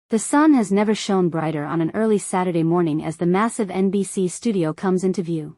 The sun has never shone brighter on an early Saturday morning as the massive NBC studio comes into view.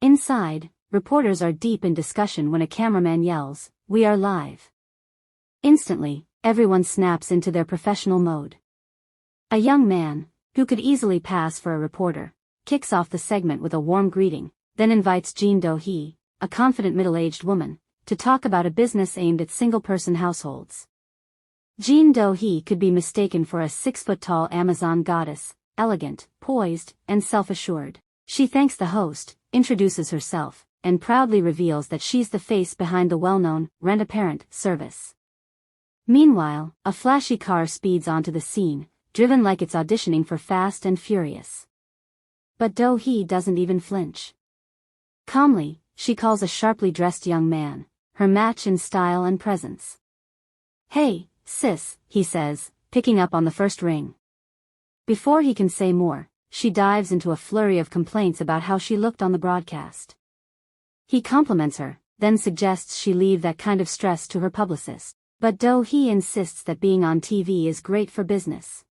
Inside, reporters are deep in discussion when a cameraman yells, "We are live." Instantly, everyone snaps into their professional mode. A young man, who could easily pass for a reporter, kicks off the segment with a warm greeting, then invites Jin Doha, a confident middle-aged woman, to talk about a business aimed at single-person households. Jin Doha could be mistaken for a 6-foot-tall Amazon goddess, elegant, poised, and self-assured. She thanks the host, introduces herself, and proudly reveals that she's the face behind the well-known Rent-A-Parent service. Meanwhile, a flashy car speeds onto the scene, driven like it's auditioning for Fast and Furious. But Doha doesn't even flinch. Calmly, she calls a sharply dressed young man, her match in style and presence. "Hey, sis," he says, picking up on the first ring. Before he can say more, she dives into a flurry of complaints about how she looked on the broadcast. He compliments her, then suggests she leave that kind of stress to her publicist. But Doha insists that being on TV is great for business.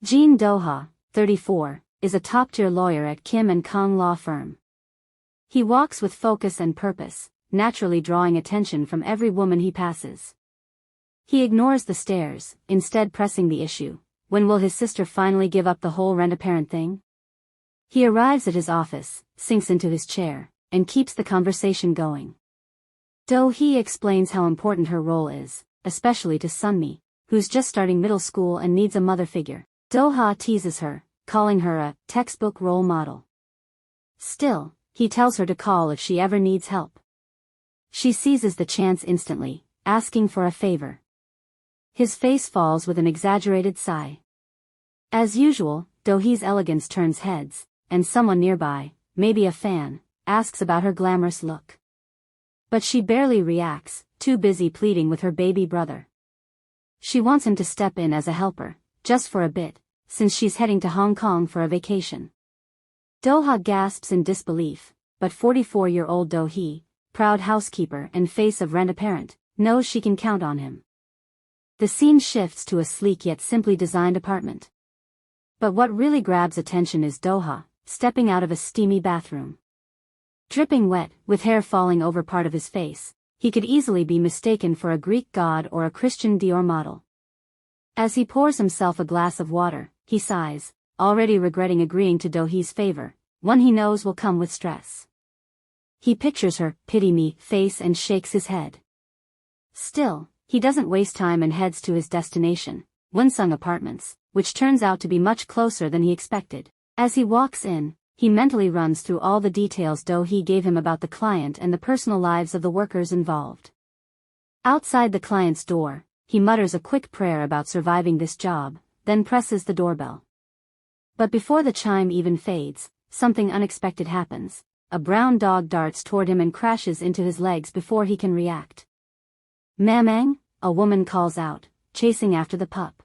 Jin Doha, 34, is a top-tier lawyer at Kim & Kong law firm. He walks with focus and purpose, naturally drawing attention from every woman he passes. He ignores the stares, instead pressing the issue: when will his sister finally give up the whole Rent-A-Parent thing? He arrives at his office, sinks into his chair, and keeps the conversation going. Doha explains how important her role is, especially to Sunmi, who's just starting middle school and needs a mother figure. Doha teases her, calling her a textbook role model. Still, he tells her to call if she ever needs help. She seizes the chance instantly, asking for a favor. His face falls with an exaggerated sigh. As usual, Doha's elegance turns heads, and someone nearby, maybe a fan, asks about her glamorous look. But she barely reacts, too busy pleading with her baby brother. She wants him to step in as a helper, just for a bit, since she's heading to Hong Kong for a vacation. Doha gasps in disbelief, but 44-year-old Doha, proud housekeeper and face of Rent-A-Parent, knows she can count on him. The scene shifts to a sleek yet simply designed apartment. But what really grabs attention is Doha, stepping out of a steamy bathroom. Dripping wet, with hair falling over part of his face, he could easily be mistaken for a Greek god or a Christian Dior model. As he pours himself a glass of water, he sighs, already regretting agreeing to Doha's favor, one he knows will come with stress. He pictures her "pity me" face and shakes his head. Still, he doesn't waste time and heads to his destination, Wonsung Apartments, which turns out to be much closer than he expected. As he walks in, he mentally runs through all the details Doha gave him about the client and the personal lives of the workers involved. Outside the client's door, he mutters a quick prayer about surviving this job, then presses the doorbell. But before the chime even fades, something unexpected happens. A brown dog darts toward him and crashes into his legs before he can react. "Mamang," a woman calls out, chasing after the pup.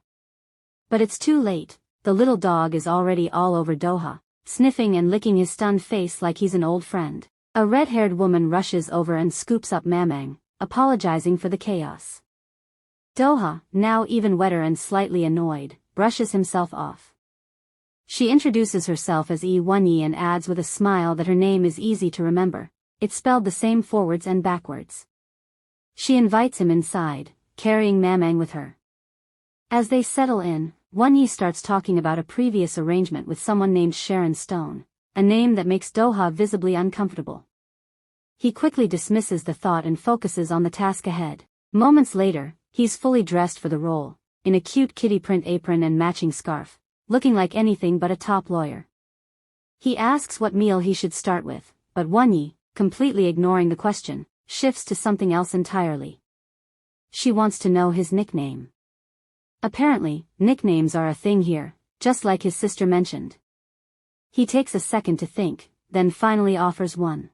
But it's too late, the little dog is already all over Doha, sniffing and licking his stunned face like he's an old friend. A red-haired woman rushes over and scoops up Mamang, apologizing for the chaos. Doha, now even wetter and slightly annoyed, brushes himself off. She introduces herself as Wonyi and adds with a smile that her name is easy to remember. It's spelled the same forwards and backwards. She invites him inside, carrying Mamang with her. As they settle in, Wonyi starts talking about a previous arrangement with someone named Sharon Stone, a name that makes Doha visibly uncomfortable. He quickly dismisses the thought and focuses on the task ahead. Moments later, he's fully dressed for the role, in a cute kitty print apron and matching scarf, looking like anything but a top lawyer. He asks what meal he should start with, but Wonyi, completely ignoring the question, shifts to something else entirely. She wants to know his nickname. Apparently, nicknames are a thing here, just like his sister mentioned. He takes a second to think, then finally offers one.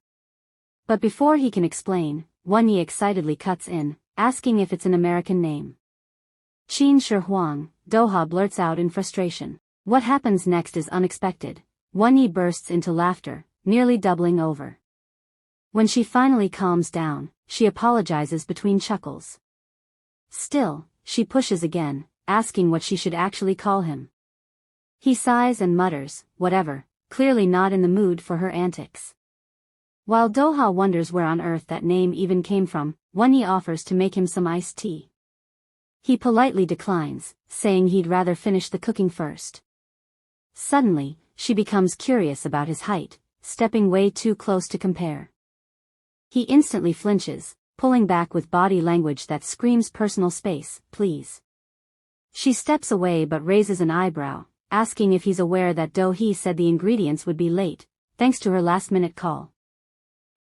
But before he can explain, Wonyi excitedly cuts in, asking if it's an American name. "Qin Shi Huang," Doha blurts out in frustration. What happens next is unexpected. Wonyi bursts into laughter, nearly doubling over. When she finally calms down, she apologizes between chuckles. Still, she pushes again, asking what she should actually call him. He sighs and mutters, whatever, clearly not in the mood for her antics. While Doha wonders where on earth that name even came from, Wonyi offers to make him some iced tea. He politely declines, saying he'd rather finish the cooking first. Suddenly, she becomes curious about his height, stepping way too close to compare. He instantly flinches, pulling back with body language that screams personal space, please. She steps away but raises an eyebrow, asking if he's aware that Do-hee said the ingredients would be late, thanks to her last-minute call.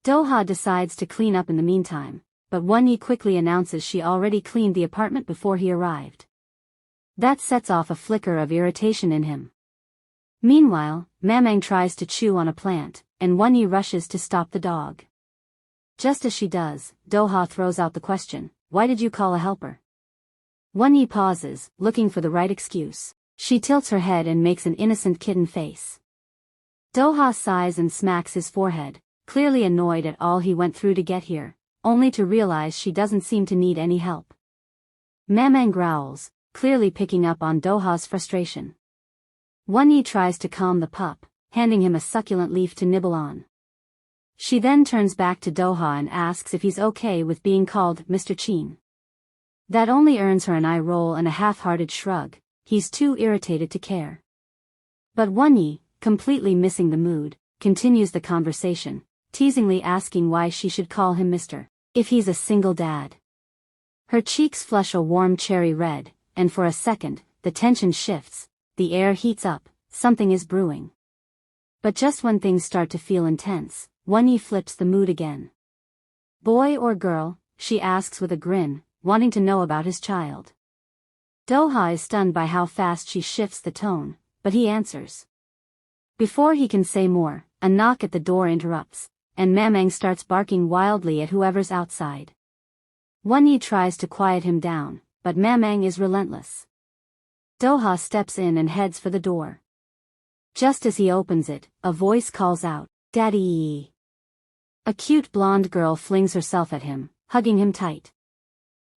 Doha decides to clean up in the meantime, but Wonyi quickly announces she already cleaned the apartment before he arrived. That sets off a flicker of irritation in him. Meanwhile, Mamang tries to chew on a plant, and Wonyi rushes to stop the dog. Just as she does, Doha throws out the question, "Why did you call a helper?" Wonyi pauses, looking for the right excuse. She tilts her head and makes an innocent kitten face. Doha sighs and smacks his forehead, clearly annoyed at all he went through to get here, only to realize she doesn't seem to need any help. Mamang growls, clearly picking up on Doha's frustration. Wonyi tries to calm the pup, handing him a succulent leaf to nibble on. She then turns back to Doha and asks if he's okay with being called Mr. Chin. That only earns her an eye roll and a half-hearted shrug. He's too irritated to care. But Wonyi, completely missing the mood, continues the conversation, teasingly asking why she should call him Mr. if he's a single dad. Her cheeks flush a warm cherry red, and for a second, the tension shifts, the air heats up, something is brewing. But just when things start to feel intense, Wonyi flips the mood again. Boy or girl, she asks with a grin, wanting to know about his child. Doha is stunned by how fast she shifts the tone, but he answers. Before he can say more, a knock at the door interrupts, and Mamang starts barking wildly at whoever's outside. Wonyi tries to quiet him down, but Mamang is relentless. Doha steps in and heads for the door. Just as he opens it, a voice calls out, "Daddy!" A cute blonde girl flings herself at him, hugging him tight.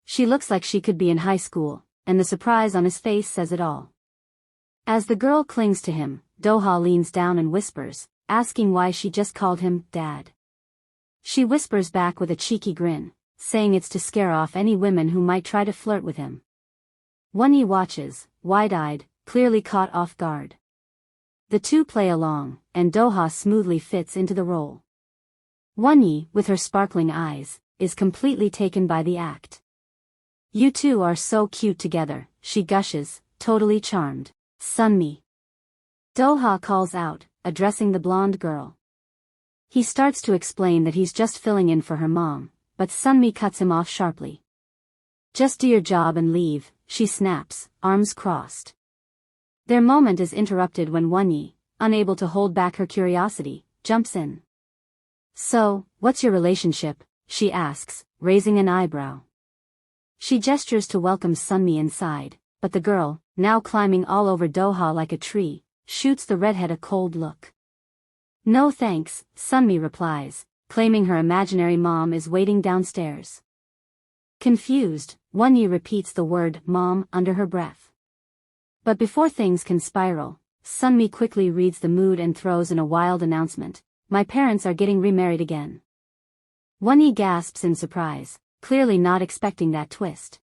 She looks like she could be in high school, and the surprise on his face says it all. As the girl clings to him, Doha leans down and whispers, asking why she just called him Dad. She whispers back with a cheeky grin, saying it's to scare off any women who might try to flirt with him. Wonyi watches, wide-eyed, clearly caught off guard. The two play along, and Doha smoothly fits into the role. Wonyi, with her sparkling eyes, is completely taken by the act. "You two are so cute together," she gushes, totally charmed. "Sunmi." Doha calls out, addressing the blonde girl. He starts to explain that he's just filling in for her mom, but Sunmi cuts him off sharply. "Just do your job and leave," she snaps, arms crossed. Their moment is interrupted when Wonyi, unable to hold back her curiosity, jumps in. "So, what's your relationship?" she asks, raising an eyebrow. She gestures to welcome Sunmi inside, but the girl, now climbing all over Doha like a tree, shoots the redhead a cold look. "No thanks," Sunmi replies, claiming her imaginary mom is waiting downstairs. Confused, Wonyi repeats the word "mom" under her breath. But before things can spiral, Sunmi quickly reads the mood and throws in a wild announcement, "My parents are getting remarried again." Wonyi gasps in surprise, clearly not expecting that twist.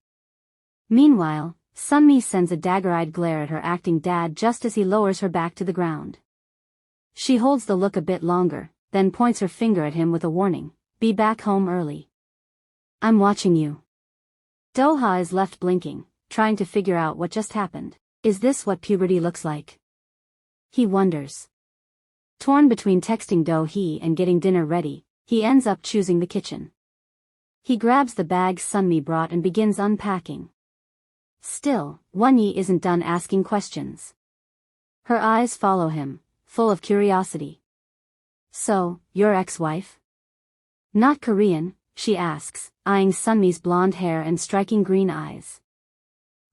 Meanwhile, Sunmi sends a dagger-eyed glare at her acting dad just as he lowers her back to the ground. She holds the look a bit longer, then points her finger at him with a warning, "Be back home early." "I'm watching you." Doha is left blinking, trying to figure out what just happened. Is this what puberty looks like? He wonders. Torn between texting Do-hee and getting dinner ready, he ends up choosing the kitchen. He grabs the bag Sunmi brought and begins unpacking. Still, Wonyi isn't done asking questions. Her eyes follow him, full of curiosity. "So, your ex-wife?" "Not Korean?" she asks, eyeing Sunmi's blonde hair and striking green eyes.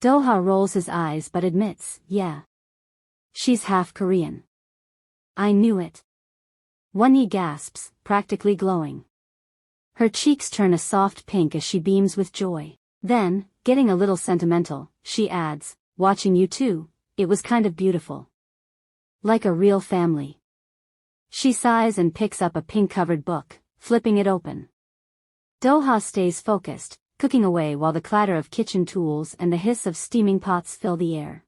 Doha rolls his eyes but admits, "Yeah. She's half Korean." "I knew it." Wonyi gasps, practically glowing. Her cheeks turn a soft pink as she beams with joy. Then, getting a little sentimental, she adds, watching you too, it was kind of beautiful. Like a real family. She sighs and picks up a pink-covered book, flipping it open. Doha stays focused, cooking away while the clatter of kitchen tools and the hiss of steaming pots fill the air.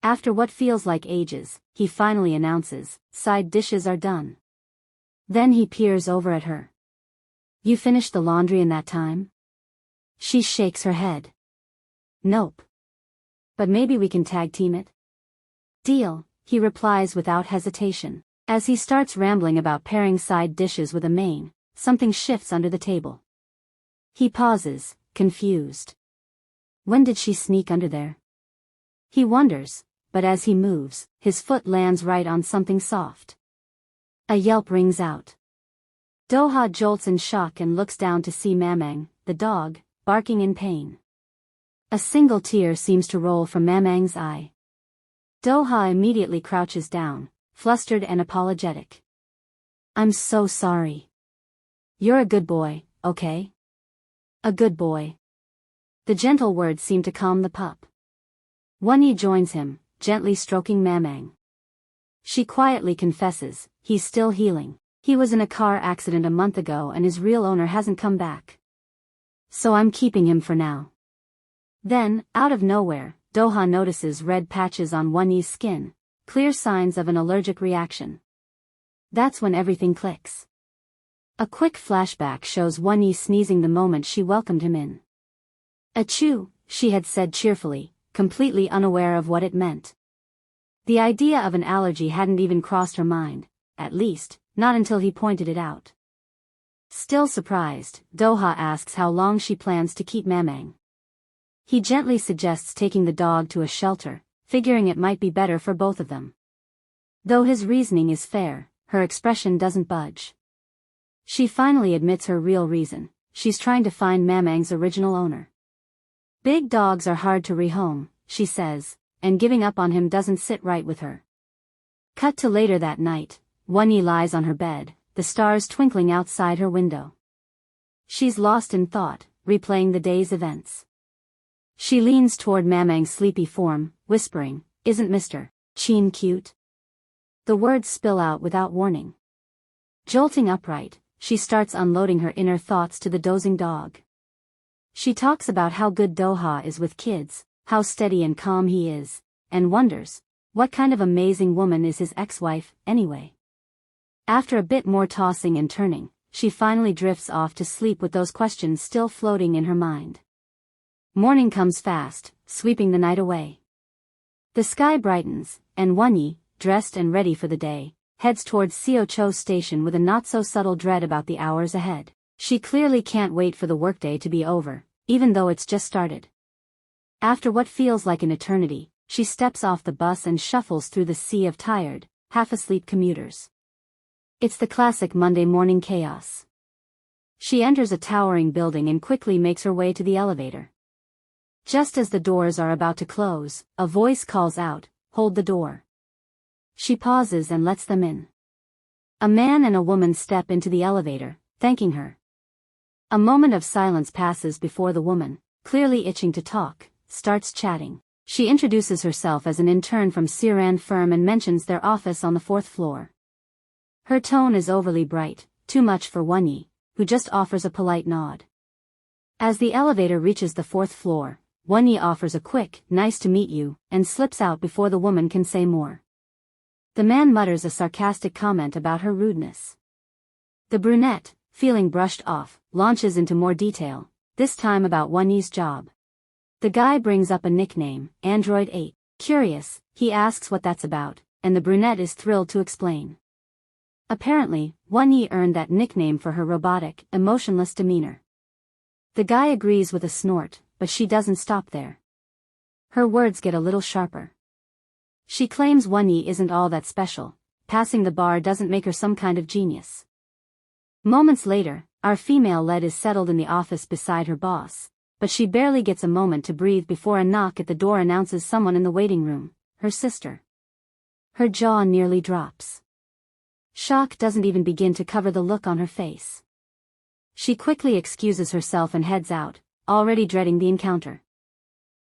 After what feels like ages, he finally announces, "Side dishes are done." Then he peers over at her. "You finished the laundry in that time?" She shakes her head. "Nope. But maybe we can tag team it?" "Deal," he replies without hesitation. As he starts rambling about pairing side dishes with a main, something shifts under the table. He pauses, confused. When did she sneak under there? He wonders, but as he moves, his foot lands right on something soft. A yelp rings out. Doha jolts in shock and looks down to see Mamang, the dog, barking in pain. A single tear seems to roll from Mamang's eye. Doha immediately crouches down, flustered and apologetic. "I'm so sorry." "You're a good boy, okay?" "A good boy." The gentle words seem to calm the pup. Wonyi joins him, gently stroking Mamang. She quietly confesses, he's still healing. He was in a car accident a month ago and his real owner hasn't come back. So I'm keeping him for now. Then, out of nowhere, Doha notices red patches on Wonyi's skin, clear signs of an allergic reaction. That's when everything clicks. A quick flashback shows Wonyi sneezing the moment she welcomed him in. "Achoo," she had said cheerfully, completely unaware of what it meant. The idea of an allergy hadn't even crossed her mind, at least, not until he pointed it out. Still surprised, Doha asks how long she plans to keep Mamang. He gently suggests taking the dog to a shelter, figuring it might be better for both of them. Though his reasoning is fair, her expression doesn't budge. She finally admits her real reason: she's trying to find Mamang's original owner. "Big dogs are hard to rehome," she says, and giving up on him doesn't sit right with her. Cut to later that night, Wonyi lies on her bed, the stars twinkling outside her window. She's lost in thought, replaying the day's events. She leans toward Mamang's sleepy form, whispering, "Isn't Mr. Chin cute?" The words spill out without warning. Jolting upright, she starts unloading her inner thoughts to the dozing dog. She talks about how good Doha is with kids, how steady and calm he is, and wonders, what kind of amazing woman is his ex-wife, anyway? After a bit more tossing and turning, she finally drifts off to sleep with those questions still floating in her mind. Morning comes fast, sweeping the night away. The sky brightens, and Wonyi, dressed and ready for the day, heads towards Seocho Station with a not-so-subtle dread about the hours ahead. She clearly can't wait for the workday to be over, even though it's just started. After what feels like an eternity, she steps off the bus and shuffles through the sea of tired, half-asleep commuters. It's the classic Monday morning chaos. She enters a towering building and quickly makes her way to the elevator. Just as the doors are about to close, a voice calls out, "Hold the door." She pauses and lets them in. A man and a woman step into the elevator, thanking her. A moment of silence passes before the woman, clearly itching to talk, starts chatting. She introduces herself as an intern from Siran firm and mentions their office on the 4th floor. Her tone is overly bright, too much for Wonyi, who just offers a polite nod. As the elevator reaches the 4th floor, Wonyi offers a quick, "Nice to meet you," and slips out before the woman can say more. The man mutters a sarcastic comment about her rudeness. The brunette, feeling brushed off, launches into more detail, this time about Wonyi's job. The guy brings up a nickname, Android 8. Curious, he asks what that's about, and the brunette is thrilled to explain. Apparently, Wonyi earned that nickname for her robotic, emotionless demeanor. The guy agrees with a snort, but she doesn't stop there. Her words get a little sharper. She claims Wonyi isn't all that special, passing the bar doesn't make her some kind of genius. Moments later, our female lead is settled in the office beside her boss, but she barely gets a moment to breathe before a knock at the door announces someone in the waiting room, her sister. Her jaw nearly drops. Shock doesn't even begin to cover the look on her face. She quickly excuses herself and heads out, already dreading the encounter.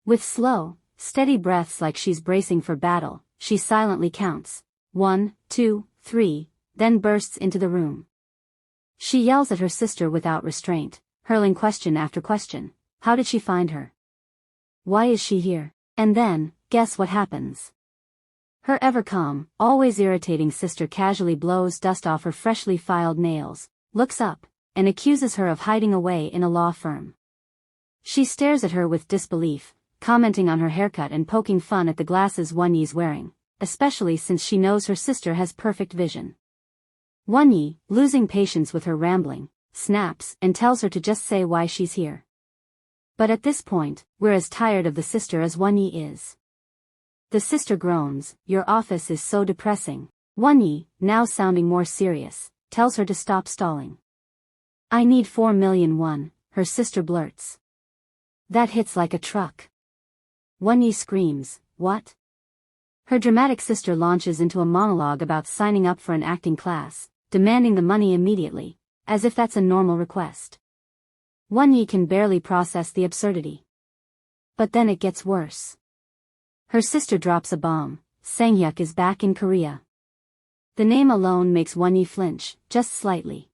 With slow, Steady breaths like she's bracing for battle, she silently counts. 1, 2, 3, then bursts into the room. She yells at her sister without restraint, hurling question after question. How did she find her? Why is she here? And then, guess what happens? Her ever-calm, always irritating sister casually blows dust off her freshly filed nails, looks up, and accuses her of hiding away in a law firm. She stares at her with disbelief, commenting on her haircut and poking fun at the glasses Wonyi's wearing, especially since she knows her sister has perfect vision. Wonyi, losing patience with her rambling, snaps and tells her to just say why she's here. But at this point, we're as tired of the sister as Wonyi is. The sister groans, "Your office is so depressing." Wonyi, now sounding more serious, tells her to stop stalling. "I need 4 million won," her sister blurts. That hits like a truck. Wonyi screams, "What?" Her dramatic sister launches into a monologue about signing up for an acting class, demanding the money immediately, as if that's a normal request. Wonyi can barely process the absurdity. But then it gets worse. Her sister drops a bomb. Sang-hyuk is back in Korea. The name alone makes Wonyi flinch, just slightly.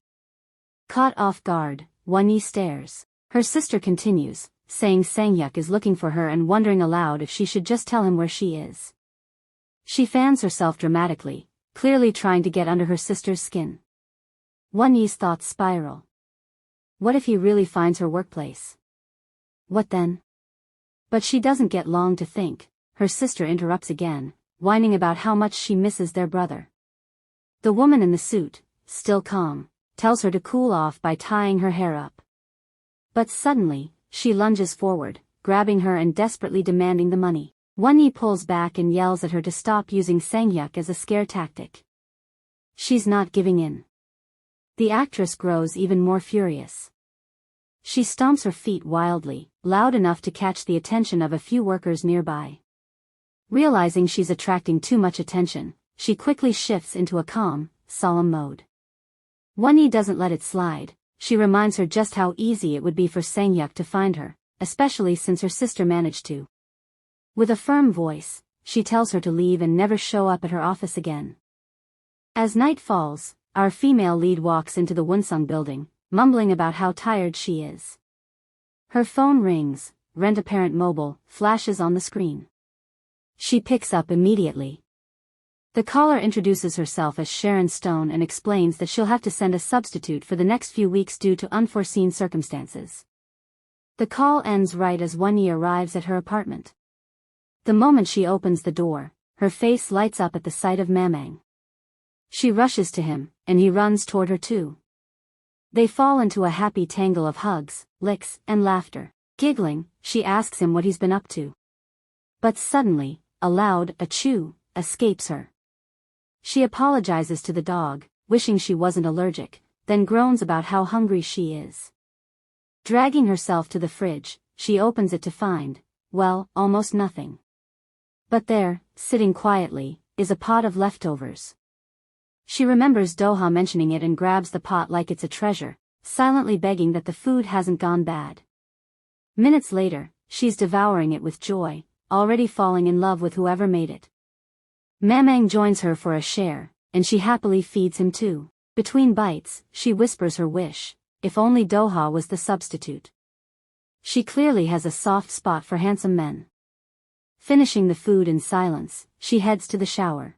Caught off guard, Wonyi stares. Her sister continues, saying Sang-hyuk is looking for her and wondering aloud if she should just tell him where she is. She fans herself dramatically, clearly trying to get under her sister's skin. Wonyi's thoughts spiral. What if he really finds her workplace? What then? But she doesn't get long to think. Her sister interrupts again, whining about how much she misses their brother. The woman in the suit, still calm, tells her to cool off by tying her hair up. But suddenly, she lunges forward, grabbing her and desperately demanding the money. Wonyi pulls back and yells at her to stop using Sang-hyuk as a scare tactic. She's not giving in. The actress grows even more furious. She stomps her feet wildly, loud enough to catch the attention of a few workers nearby. Realizing she's attracting too much attention, she quickly shifts into a calm, solemn mode. Wonyi doesn't let it slide. She reminds her just how easy it would be for Sang-hyuk to find her, especially since her sister managed to. With a firm voice, she tells her to leave and never show up at her office again. As night falls, our female lead walks into the Woonsung building, mumbling about how tired she is. Her phone rings, Rent-A-Parent Mobile flashes on the screen. She picks up immediately. The caller introduces herself as Sharon Stone and explains that she'll have to send a substitute for the next few weeks due to unforeseen circumstances. The call ends right as Wonyi arrives at her apartment. The moment she opens the door, her face lights up at the sight of Mamang. She rushes to him, and he runs toward her too. They fall into a happy tangle of hugs, licks, and laughter. Giggling, she asks him what he's been up to. But suddenly, a loud achoo escapes her. She apologizes to the dog, wishing she wasn't allergic, then groans about how hungry she is. Dragging herself to the fridge, she opens it to find, well, almost nothing. But there, sitting quietly, is a pot of leftovers. She remembers Doha mentioning it and grabs the pot like it's a treasure, silently begging that the food hasn't gone bad. Minutes later, she's devouring it with joy, already falling in love with whoever made it. Mamang joins her for a share, and she happily feeds him too. Between bites, she whispers her wish, if only Doha was the substitute. She clearly has a soft spot for handsome men. Finishing the food in silence, she heads to the shower.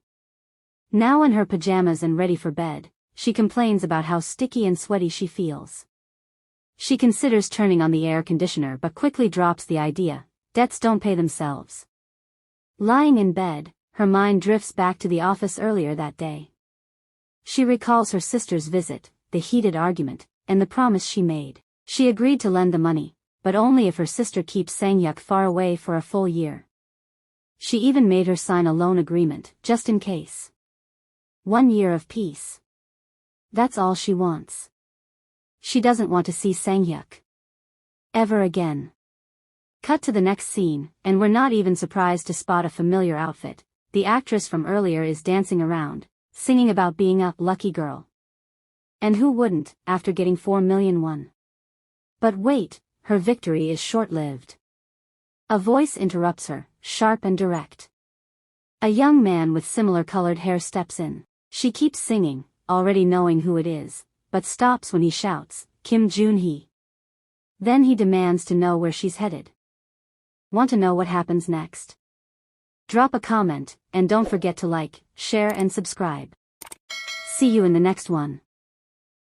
Now in her pajamas and ready for bed, she complains about how sticky and sweaty she feels. She considers turning on the air conditioner but quickly drops the idea. Debts don't pay themselves. Lying in bed, her mind drifts back to the office earlier that day. She recalls her sister's visit, the heated argument, and the promise she made. She agreed to lend the money, but only if her sister keeps Sang-hyuk far away for a full year. She even made her sign a loan agreement, just in case. 1 year of peace. That's all she wants. She doesn't want to see Sang-hyuk ever again. Cut to the next scene, and we're not even surprised to spot a familiar outfit. The actress from earlier is dancing around, singing about being a lucky girl. And who wouldn't, after getting 4 million won? But wait, her victory is short-lived. A voice interrupts her, sharp and direct. A young man with similar colored hair steps in. She keeps singing, already knowing who it is, but stops when he shouts, Kim Jun-hee. Then he demands to know where she's headed. Want to know what happens next? Drop a comment, and don't forget to like, share and subscribe. See you in the next one.